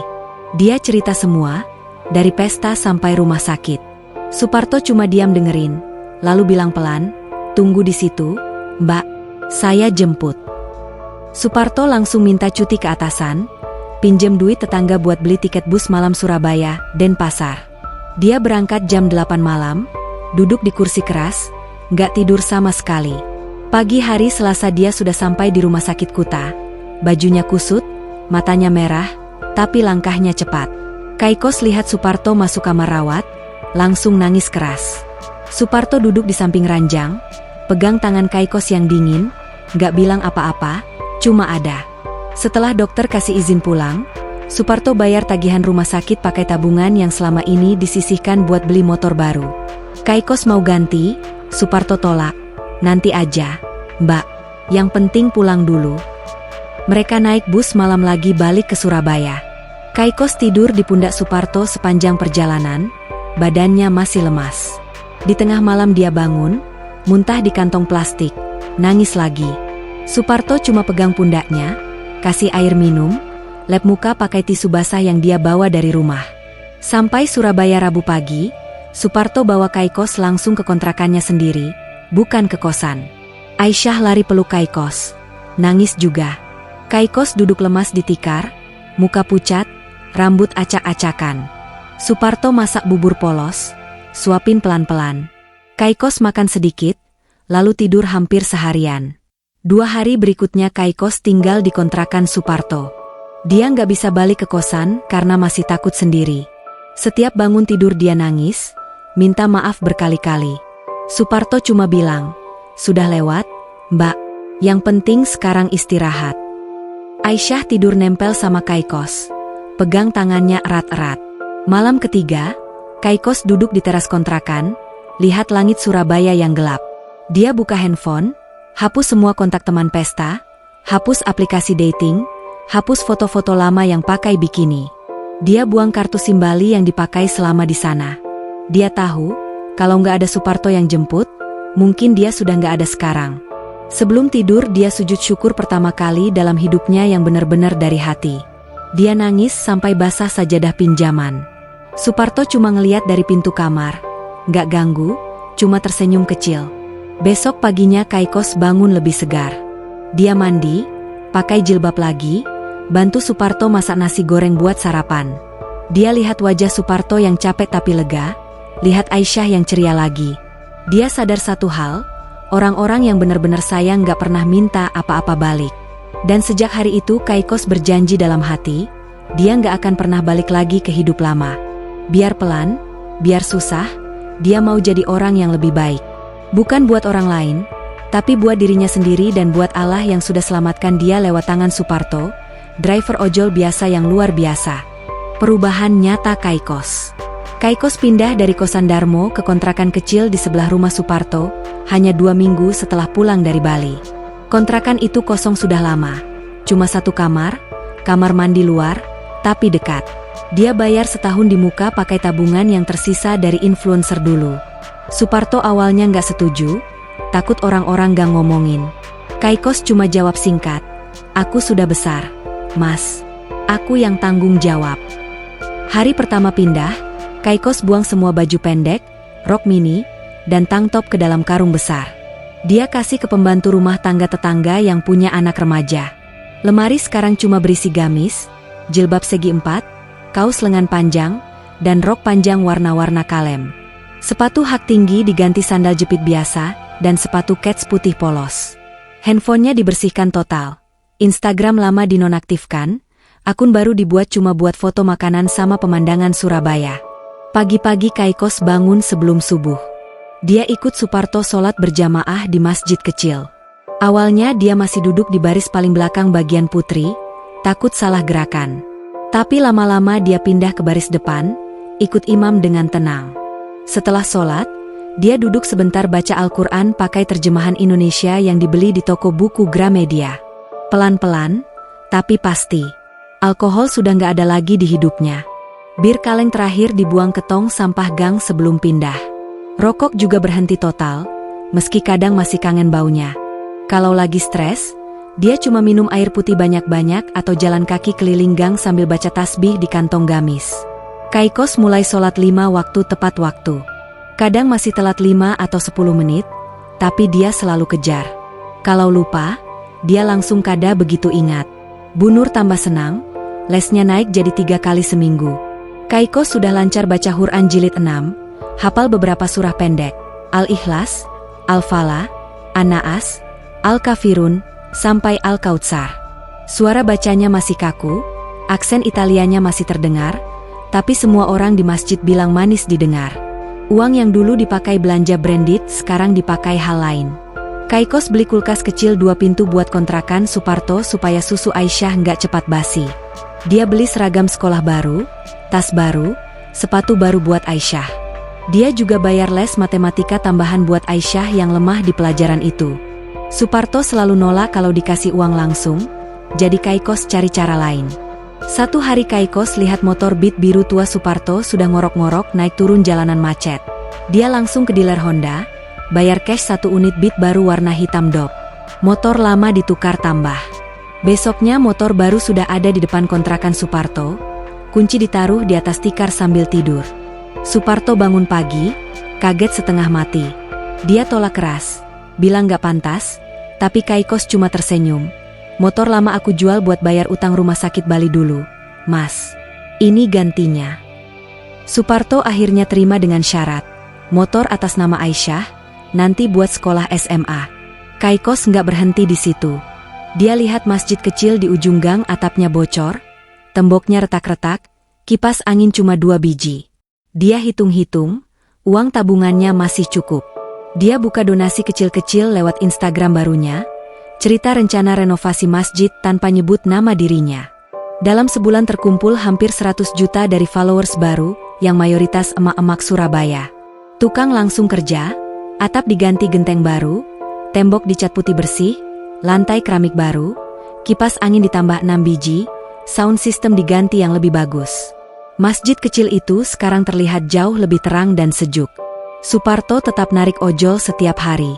Dia cerita semua, dari pesta sampai rumah sakit. Suparto cuma diam dengerin, lalu bilang pelan, tunggu di situ, Mbak, saya jemput. Suparto langsung minta cuti ke atasan, pinjem duit tetangga buat beli tiket bus malam Surabaya, Denpasar. Dia berangkat jam 8 malam, duduk di kursi keras, nggak tidur sama sekali. Pagi hari Selasa dia sudah sampai di rumah sakit Kuta. Bajunya kusut, matanya merah, tapi langkahnya cepat. Kaikos lihat Suparto masuk kamar rawat, langsung nangis keras. Suparto duduk di samping ranjang, pegang tangan Kaikos yang dingin, nggak bilang apa-apa, cuma ada. Setelah dokter kasih izin pulang, Suparto bayar tagihan rumah sakit pakai tabungan yang selama ini disisihkan buat beli motor baru. Kaikos mau ganti, Suparto tolak. Nanti aja, Mbak. Yang penting pulang dulu. Mereka naik bus malam lagi balik ke Surabaya. Kaikos tidur di pundak Suparto sepanjang perjalanan, badannya masih lemas. Di tengah malam dia bangun, muntah di kantong plastik, nangis lagi. Suparto cuma pegang pundaknya, kasih air minum, lap muka pakai tisu basah yang dia bawa dari rumah. Sampai Surabaya Rabu pagi, Suparto bawa Kaikos langsung ke kontrakannya sendiri, bukan ke kosan. Aisyah lari peluk Kaikos, nangis juga. Kaikos duduk lemas di tikar, muka pucat, rambut acak-acakan. Suparto masak bubur polos, suapin pelan-pelan. Kaikos makan sedikit, lalu tidur hampir seharian. 2 hari berikutnya Kaikos tinggal di kontrakan Suparto. Dia nggak bisa balik ke kosan karena masih takut sendiri. Setiap bangun tidur dia nangis, minta maaf berkali-kali. Suparto cuma bilang, "Sudah lewat, Mbak. Yang penting sekarang istirahat." Aisyah tidur nempel sama Kaikos, pegang tangannya erat-erat. Malam ketiga, Kaikos duduk di teras kontrakan, lihat langit Surabaya yang gelap. Dia buka handphone, hapus semua kontak teman pesta, hapus aplikasi dating, hapus foto-foto lama yang pakai bikini. Dia buang kartu SIM Bali yang dipakai selama di sana. Dia tahu, kalau nggak ada Suparto yang jemput, mungkin dia sudah nggak ada sekarang. Sebelum tidur dia sujud syukur pertama kali dalam hidupnya yang benar-benar dari hati. Dia nangis sampai basah sajadah pinjaman. Suparto cuma ngeliat dari pintu kamar, nggak ganggu, cuma tersenyum kecil. Besok paginya Kaikos bangun lebih segar. Dia mandi, pakai jilbab lagi, bantu Suparto masak nasi goreng buat sarapan. Dia lihat wajah Suparto yang capek tapi lega, lihat Aisyah yang ceria lagi. Dia sadar satu hal, orang-orang yang benar-benar sayang gak pernah minta apa-apa balik. Dan sejak hari itu Kaikos berjanji dalam hati, dia gak akan pernah balik lagi ke hidup lama. Biar pelan, biar susah, dia mau jadi orang yang lebih baik. Bukan buat orang lain, tapi buat dirinya sendiri dan buat Allah yang sudah selamatkan dia lewat tangan Suparto, driver ojol biasa yang luar biasa. Perubahan nyata Kaikos. Kaikos pindah dari kosan Darmo ke kontrakan kecil di sebelah rumah Suparto, hanya 2 minggu setelah pulang dari Bali. Kontrakan itu kosong sudah lama, cuma 1 kamar, kamar mandi luar, tapi dekat. Dia bayar setahun di muka pakai tabungan yang tersisa dari influencer dulu. Suparto awalnya nggak setuju, takut orang-orang gak ngomongin. Kaikos cuma jawab singkat, "Aku sudah besar, Mas. Aku yang tanggung jawab." Hari pertama pindah, Kaikos buang semua baju pendek, rok mini, dan tank top ke dalam karung besar. Dia kasih ke pembantu rumah tangga tetangga yang punya anak remaja. Lemari sekarang cuma berisi gamis, jilbab segi 4, kaos lengan panjang, dan rok panjang warna-warna kalem. Sepatu hak tinggi diganti sandal jepit biasa, dan sepatu kets putih polos. Handphonenya dibersihkan total. Instagram lama dinonaktifkan, akun baru dibuat cuma buat foto makanan sama pemandangan Surabaya. Pagi-pagi Kaikos bangun sebelum subuh. Dia ikut Suparto sholat berjamaah di masjid kecil. Awalnya dia masih duduk di baris paling belakang bagian putri, takut salah gerakan. Tapi lama-lama dia pindah ke baris depan, ikut imam dengan tenang. Setelah sholat, dia duduk sebentar baca Al-Quran pakai terjemahan Indonesia yang dibeli di toko buku Gramedia. Pelan-pelan, tapi pasti, alkohol sudah nggak ada lagi di hidupnya. Bir kaleng terakhir dibuang ke tong sampah gang sebelum pindah. Rokok juga berhenti total, meski kadang masih kangen baunya. Kalau lagi stres, dia cuma minum air putih banyak-banyak atau jalan kaki keliling gang sambil baca tasbih di kantong gamis. Kaikos mulai sholat 5 waktu tepat waktu. Kadang masih telat 5 atau 10 menit, tapi dia selalu kejar. Kalau lupa, dia langsung kada begitu ingat. Bu Nur tambah senang, lesnya naik jadi 3 kali seminggu. Kaikos sudah lancar baca Quran jilid 6, hafal beberapa surah pendek, Al-Ikhlas, Al-Falah, An-Naas, Al-Kafirun, sampai Al-Kautsar. Suara bacanya masih kaku, aksen Italianya masih terdengar, tapi semua orang di masjid bilang manis didengar. Uang yang dulu dipakai belanja branded sekarang dipakai hal lain. Kaikos beli kulkas kecil 2 pintu buat kontrakan Suparto supaya susu Aisyah nggak cepat basi. Dia beli seragam sekolah baru, tas baru, sepatu baru buat Aisyah. Dia juga bayar les matematika tambahan buat Aisyah yang lemah di pelajaran itu. Suparto selalu nolak kalau dikasih uang langsung, jadi Kaikos cari cara lain. Satu hari Kaikos lihat motor Beat biru tua Suparto sudah ngorok-ngorok naik turun jalanan macet. Dia langsung ke dealer Honda, bayar cash 1 unit Beat baru warna hitam dop. Motor lama ditukar tambah. Besoknya motor baru sudah ada di depan kontrakan Suparto, kunci ditaruh di atas tikar sambil tidur. Suparto bangun pagi, kaget setengah mati. Dia tolak keras, bilang gak pantas, tapi Kaikos cuma tersenyum. Motor lama aku jual buat bayar utang rumah sakit Bali dulu, Mas. Ini gantinya. Suparto akhirnya terima dengan syarat. Motor atas nama Aisyah, nanti buat sekolah SMA. Kaikos nggak berhenti di situ. Dia lihat masjid kecil di ujung gang atapnya bocor, temboknya retak-retak, kipas angin cuma 2 biji. Dia hitung-hitung, uang tabungannya masih cukup. Dia buka donasi kecil-kecil lewat Instagram barunya, cerita rencana renovasi masjid tanpa nyebut nama dirinya. Dalam sebulan terkumpul hampir 100 juta dari followers baru, yang mayoritas emak-emak Surabaya. Tukang langsung kerja, atap diganti genteng baru, tembok dicat putih bersih, lantai keramik baru, kipas angin ditambah 6 biji, sound system diganti yang lebih bagus. Masjid kecil itu sekarang terlihat jauh lebih terang dan sejuk. Suparto tetap narik ojol setiap hari.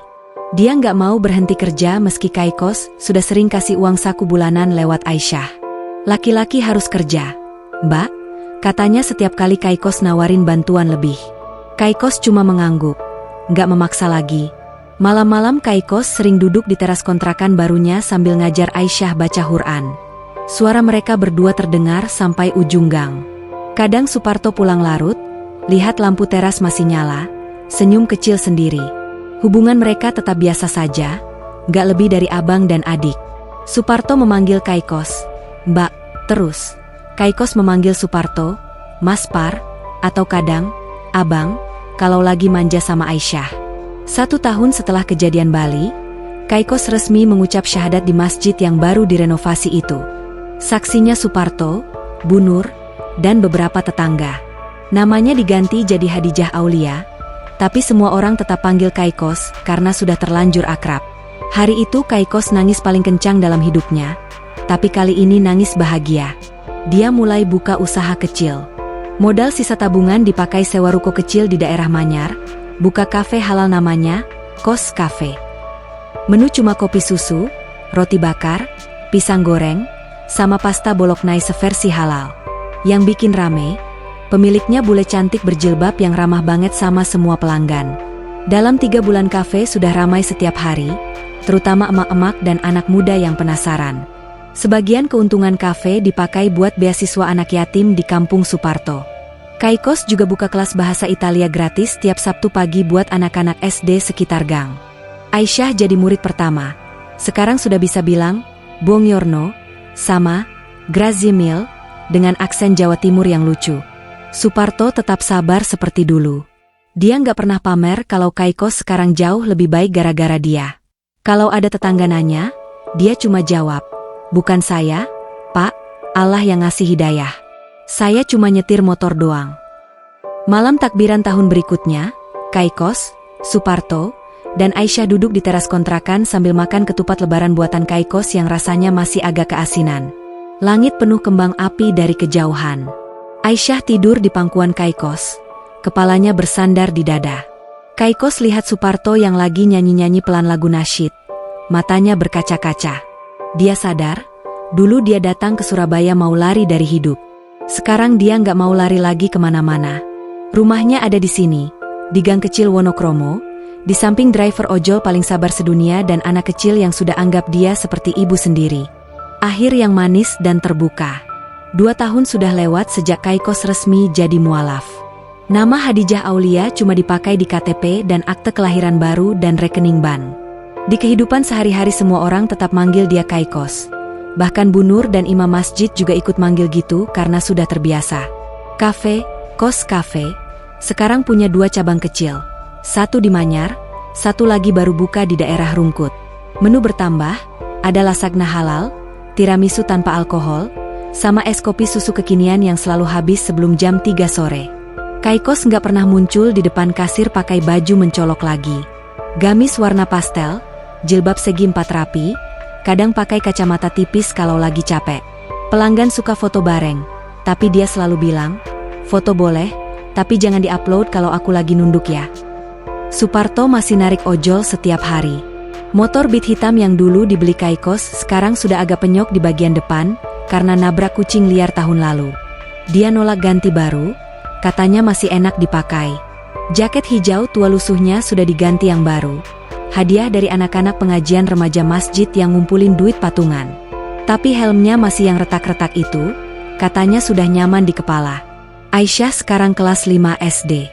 Dia nggak mau berhenti kerja meski Kaikos sudah sering kasih uang saku bulanan lewat Aisyah. Laki-laki harus kerja, Mbak, katanya setiap kali Kaikos nawarin bantuan lebih. Kaikos cuma mengangguk, nggak memaksa lagi. Malam-malam Kaikos sering duduk di teras kontrakan barunya sambil ngajar Aisyah baca Quran. Suara mereka berdua terdengar sampai ujung gang. Kadang Suparto pulang larut, lihat lampu teras masih nyala, senyum kecil sendiri. Hubungan mereka tetap biasa saja, nggak lebih dari abang dan adik. Suparto memanggil Kaikos, Mbak, terus. Kaikos memanggil Suparto, Mas Par, atau kadang, Abang, kalau lagi manja sama Aisyah. 1 tahun setelah kejadian Bali, Kaikos resmi mengucap syahadat di masjid yang baru direnovasi itu. Saksinya Suparto, Bu Nur, dan beberapa tetangga. Namanya diganti jadi Hadijah Aulia, tapi semua orang tetap panggil Kaikos karena sudah terlanjur akrab. Hari itu Kaikos nangis paling kencang dalam hidupnya, tapi kali ini nangis bahagia. Dia mulai buka usaha kecil. Modal sisa tabungan dipakai sewa ruko kecil di daerah Manyar, buka kafe halal namanya, Kos Cafe. Menu cuma kopi susu, roti bakar, pisang goreng, sama pasta bolognese versi halal. Yang bikin rame, pemiliknya bule cantik berjilbab yang ramah banget sama semua pelanggan. Dalam 3 bulan kafe sudah ramai setiap hari, terutama emak-emak dan anak muda yang penasaran. Sebagian keuntungan kafe dipakai buat beasiswa anak yatim di kampung Suparto. Kaikos juga buka kelas bahasa Italia gratis tiap Sabtu pagi buat anak-anak SD sekitar gang. Aisyah jadi murid pertama. Sekarang sudah bisa bilang, Buongiorno, sama, Grazie mille, dengan aksen Jawa Timur yang lucu. Suparto tetap sabar seperti dulu. Dia nggak pernah pamer kalau Kaikos sekarang jauh lebih baik gara-gara dia. Kalau ada tetangga nanya, dia cuma jawab, bukan saya, Pak, Allah yang ngasih hidayah. Saya cuma nyetir motor doang. Malam takbiran tahun berikutnya, Kaikos, Suparto, dan Aisyah duduk di teras kontrakan sambil makan ketupat lebaran buatan Kaikos yang rasanya masih agak keasinan. Langit penuh kembang api dari kejauhan. Aisyah tidur di pangkuan Kaikos, kepalanya bersandar di dada. Kaikos lihat Suparto yang lagi nyanyi-nyanyi pelan lagu nasyid. Matanya berkaca-kaca. Dia sadar, dulu dia datang ke Surabaya mau lari dari hidup. Sekarang dia nggak mau lari lagi kemana-mana. Rumahnya ada di sini, di gang kecil Wonokromo, di samping driver ojol paling sabar sedunia dan anak kecil yang sudah anggap dia seperti ibu sendiri. Akhir yang manis dan terbuka. 2 tahun sudah lewat sejak Kaikos resmi jadi mualaf. Nama Hadijah Aulia cuma dipakai di KTP dan akte kelahiran baru dan rekening bank. Di kehidupan sehari-hari semua orang tetap manggil dia Kaikos. Bahkan Bu Nur dan imam masjid juga ikut manggil gitu karena sudah terbiasa. Kafe, Kos Cafe, sekarang punya 2 cabang kecil. 1 di Manyar, Satu lagi baru buka di daerah Rungkut. Menu bertambah, ada lasagna halal, tiramisu tanpa alkohol, sama es kopi susu kekinian yang selalu habis sebelum jam 3 sore. Kaikos nggak pernah muncul di depan kasir pakai baju mencolok lagi. Gamis warna pastel, jilbab segi 4 rapi, kadang pakai kacamata tipis kalau lagi capek. Pelanggan suka foto bareng, tapi dia selalu bilang, foto boleh, tapi jangan di-upload kalau aku lagi nunduk ya. Suparto masih narik ojol setiap hari. Motor Beat hitam yang dulu dibeli Kaikos sekarang sudah agak penyok di bagian depan, karena nabrak kucing liar tahun lalu. Dia nolak ganti baru, katanya masih enak dipakai. Jaket hijau tua lusuhnya sudah diganti yang baru. Hadiah dari anak-anak pengajian remaja masjid yang ngumpulin duit patungan. Tapi helmnya masih yang retak-retak itu, katanya sudah nyaman di kepala. Aisyah sekarang kelas 5 SD.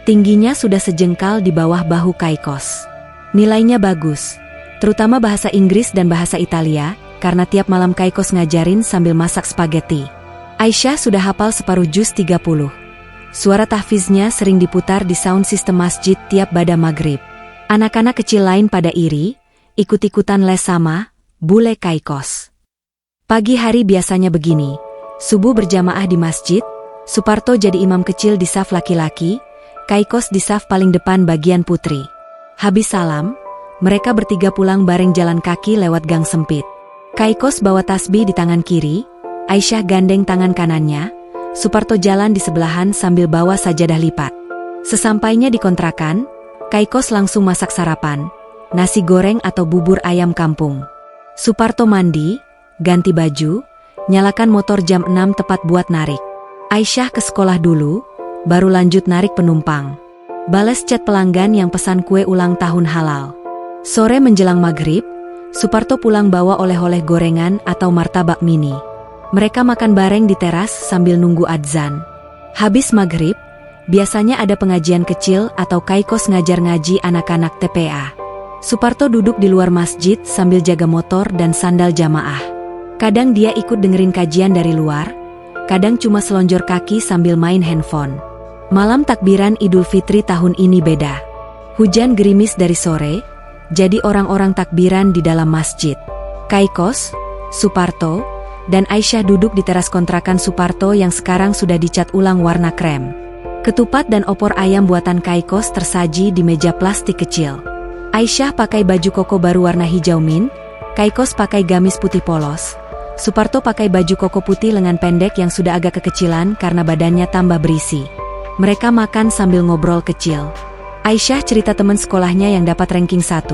Tingginya sudah sejengkal di bawah bahu Kaikos. Nilainya bagus, terutama bahasa Inggris dan bahasa Italia, karena tiap malam Kaikos ngajarin sambil masak spaghetti. Aisyah sudah hafal separuh juz 30. Suara tahfiznya sering diputar di sound system masjid tiap bada maghrib. Anak-anak kecil lain pada iri, ikut-ikutan les sama bule Kaikos. Pagi hari biasanya begini, subuh berjamaah di masjid, Suparto jadi imam kecil di saf laki-laki, Kaikos di saf paling depan bagian putri. Habis salam, mereka bertiga pulang bareng jalan kaki lewat gang sempit. Kaikos bawa tasbih di tangan kiri, Aisyah gandeng tangan kanannya, Suparto jalan di sebelahan sambil bawa sajadah lipat. Sesampainya di kontrakan, Kaikos langsung masak sarapan, nasi goreng atau bubur ayam kampung. Suparto mandi, ganti baju, nyalakan motor jam 6 tepat buat narik. Aisyah ke sekolah dulu, baru lanjut narik penumpang. Bales chat pelanggan yang pesan kue ulang tahun halal. Sore menjelang maghrib, Suparto pulang bawa oleh-oleh gorengan atau martabak mini. Mereka makan bareng di teras sambil nunggu adzan. Habis maghrib, biasanya ada pengajian kecil atau Kaikos ngajar ngaji anak-anak TPA. Suparto duduk di luar masjid sambil jaga motor dan sandal jamaah. Kadang dia ikut dengerin kajian dari luar, kadang cuma selonjor kaki sambil main handphone. Malam takbiran Idul Fitri tahun ini beda. Hujan gerimis dari sore, jadi orang-orang takbiran di dalam masjid. Kaikos, Suparto, dan Aisyah duduk di teras kontrakan Suparto yang sekarang sudah dicat ulang warna krem. Ketupat dan opor ayam buatan Kaikos tersaji di meja plastik kecil. Aisyah pakai baju koko baru warna hijau mint, Kaikos pakai gamis putih polos. Suparto pakai baju koko putih lengan pendek yang sudah agak kekecilan karena badannya tambah berisi. Mereka makan sambil ngobrol kecil. Aisyah cerita teman sekolahnya yang dapat ranking 1,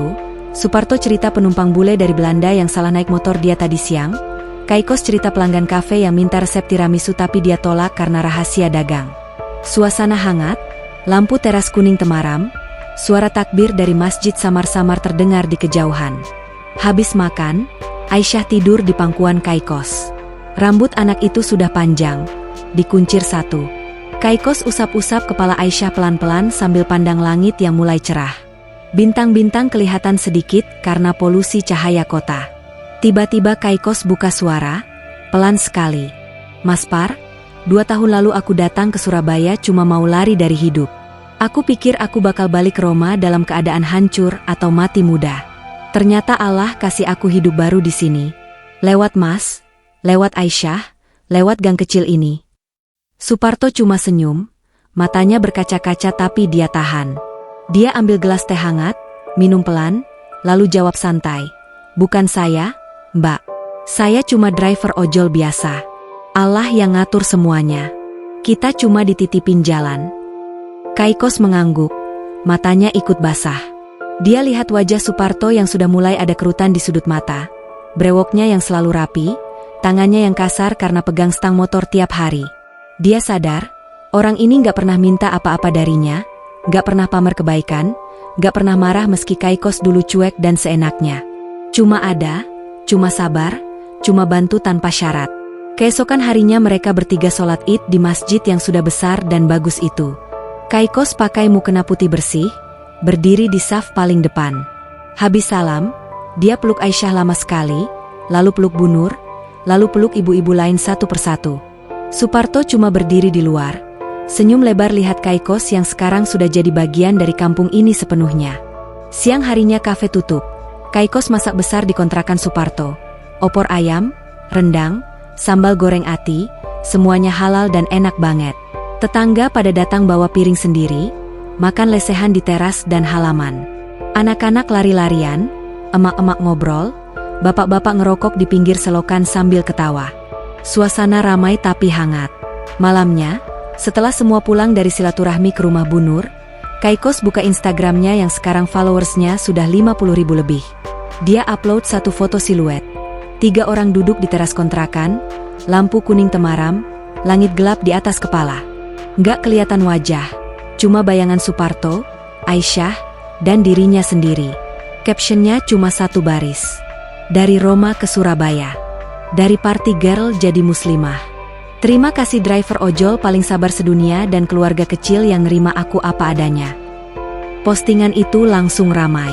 Suparto cerita penumpang bule dari Belanda yang salah naik motor dia tadi siang, Kaikos cerita pelanggan kafe yang minta resep tiramisu tapi dia tolak karena rahasia dagang. Suasana hangat, lampu teras kuning temaram, suara takbir dari masjid samar-samar terdengar di kejauhan. Habis makan, Aisyah tidur di pangkuan Kaikos. Rambut anak itu sudah panjang, dikuncir satu. Kaikos usap-usap kepala Aisyah pelan-pelan sambil pandang langit yang mulai cerah. Bintang-bintang kelihatan sedikit karena polusi cahaya kota. Tiba-tiba Kaikos buka suara, pelan sekali. Mas Par, 2 tahun lalu aku datang ke Surabaya cuma mau lari dari hidup. Aku pikir aku bakal balik ke Roma dalam keadaan hancur atau mati muda. Ternyata Allah kasih aku hidup baru di sini. Lewat Mas, lewat Aisyah, lewat gang kecil ini. Suparto cuma senyum, matanya berkaca-kaca tapi dia tahan. Dia ambil gelas teh hangat, minum pelan, lalu jawab santai. Bukan saya, Mbak. Saya cuma driver ojol biasa. Allah yang ngatur semuanya. Kita cuma dititipin jalan. Kaikos mengangguk, matanya ikut basah. Dia lihat wajah Suparto yang sudah mulai ada kerutan di sudut mata, brewoknya yang selalu rapi, tangannya yang kasar karena pegang stang motor tiap hari. Dia sadar, orang ini gak pernah minta apa-apa darinya, gak pernah pamer kebaikan, gak pernah marah meski Kaikos dulu cuek dan seenaknya. Cuma ada, cuma sabar, cuma bantu tanpa syarat. Keesokan harinya mereka bertiga sholat Id di masjid yang sudah besar dan bagus itu. Kaikos pakai mukena putih bersih, berdiri di saf paling depan. Habis salam, dia peluk Aisyah lama sekali, lalu peluk Bu Nur, lalu peluk ibu-ibu lain satu persatu. Suparto cuma berdiri di luar, senyum lebar lihat Kaikos yang sekarang sudah jadi bagian dari kampung ini sepenuhnya. Siang harinya kafe tutup. Kaikos masak besar di kontrakan Suparto. Opor ayam, rendang, sambal goreng ati, semuanya halal dan enak banget. Tetangga pada datang bawa piring sendiri, makan lesehan di teras dan halaman. Anak-anak lari-larian, emak-emak ngobrol, bapak-bapak ngerokok di pinggir selokan sambil ketawa. Suasana ramai tapi hangat. Malamnya, setelah semua pulang dari silaturahmi ke rumah Bu Nur, Kaikos buka Instagramnya yang sekarang followersnya sudah 50.000 lebih. Dia upload satu foto siluet. 3 orang duduk di teras kontrakan, lampu kuning temaram, langit gelap di atas kepala. Nggak kelihatan wajah, cuma bayangan Suparto, Aisyah, dan dirinya sendiri. Captionnya cuma satu baris. Dari Roma ke Surabaya. Dari party girl jadi muslimah. Terima kasih driver ojol paling sabar sedunia dan keluarga kecil yang nerima aku apa adanya. Postingan itu langsung ramai.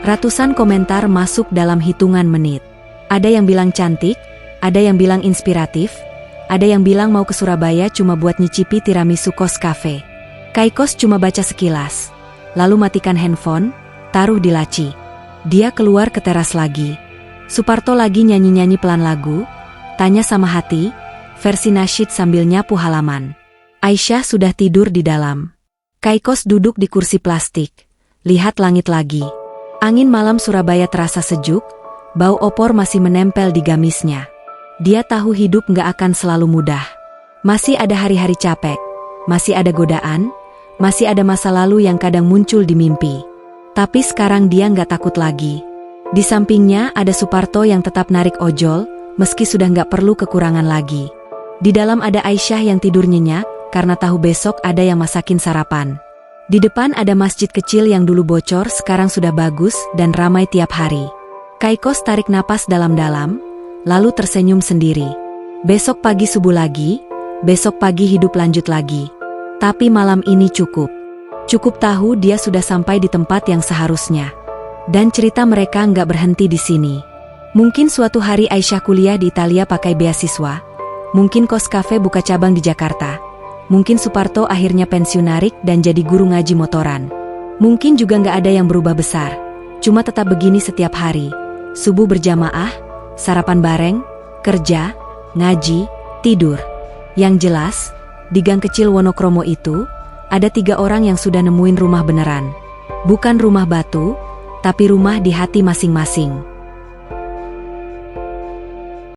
Ratusan komentar masuk dalam hitungan menit. Ada yang bilang cantik, ada yang bilang inspiratif, ada yang bilang mau ke Surabaya cuma buat nyicipi tiramisu kos cafe. Kaikos cuma baca sekilas, lalu matikan handphone, taruh di laci. Dia keluar ke teras lagi. Suparto lagi nyanyi-nyanyi pelan lagu, tanya sama hati, versi nasyid sambil nyapu halaman. Aisyah sudah tidur di dalam. Kaikos duduk di kursi plastik, lihat langit lagi. Angin malam Surabaya terasa sejuk, bau opor masih menempel di gamisnya. Dia tahu hidup nggak akan selalu mudah. Masih ada hari-hari capek, masih ada godaan, masih ada masa lalu yang kadang muncul di mimpi. Tapi sekarang dia nggak takut lagi. Di sampingnya ada Suparto yang tetap narik ojol, meski sudah nggak perlu kekurangan lagi. Di dalam ada Aisyah yang tidur nyenyak, karena tahu besok ada yang masakin sarapan. Di depan ada masjid kecil yang dulu bocor sekarang sudah bagus dan ramai tiap hari. Kaikos tarik napas dalam-dalam, lalu tersenyum sendiri. Besok pagi subuh lagi, besok pagi hidup lanjut lagi. Tapi malam ini cukup. Cukup tahu dia sudah sampai di tempat yang seharusnya. Dan cerita mereka nggak berhenti di sini. Mungkin suatu hari Aisyah kuliah di Italia pakai beasiswa. Mungkin kos cafe buka cabang di Jakarta. Mungkin Suparto akhirnya pensiun narik dan jadi guru ngaji motoran. Mungkin juga nggak ada yang berubah besar. Cuma tetap begini setiap hari. Subuh berjamaah, sarapan bareng, kerja, ngaji, tidur. Yang jelas, di gang kecil Wonokromo itu, ada 3 orang yang sudah nemuin rumah beneran. Bukan rumah batu, tapi rumah di hati masing-masing.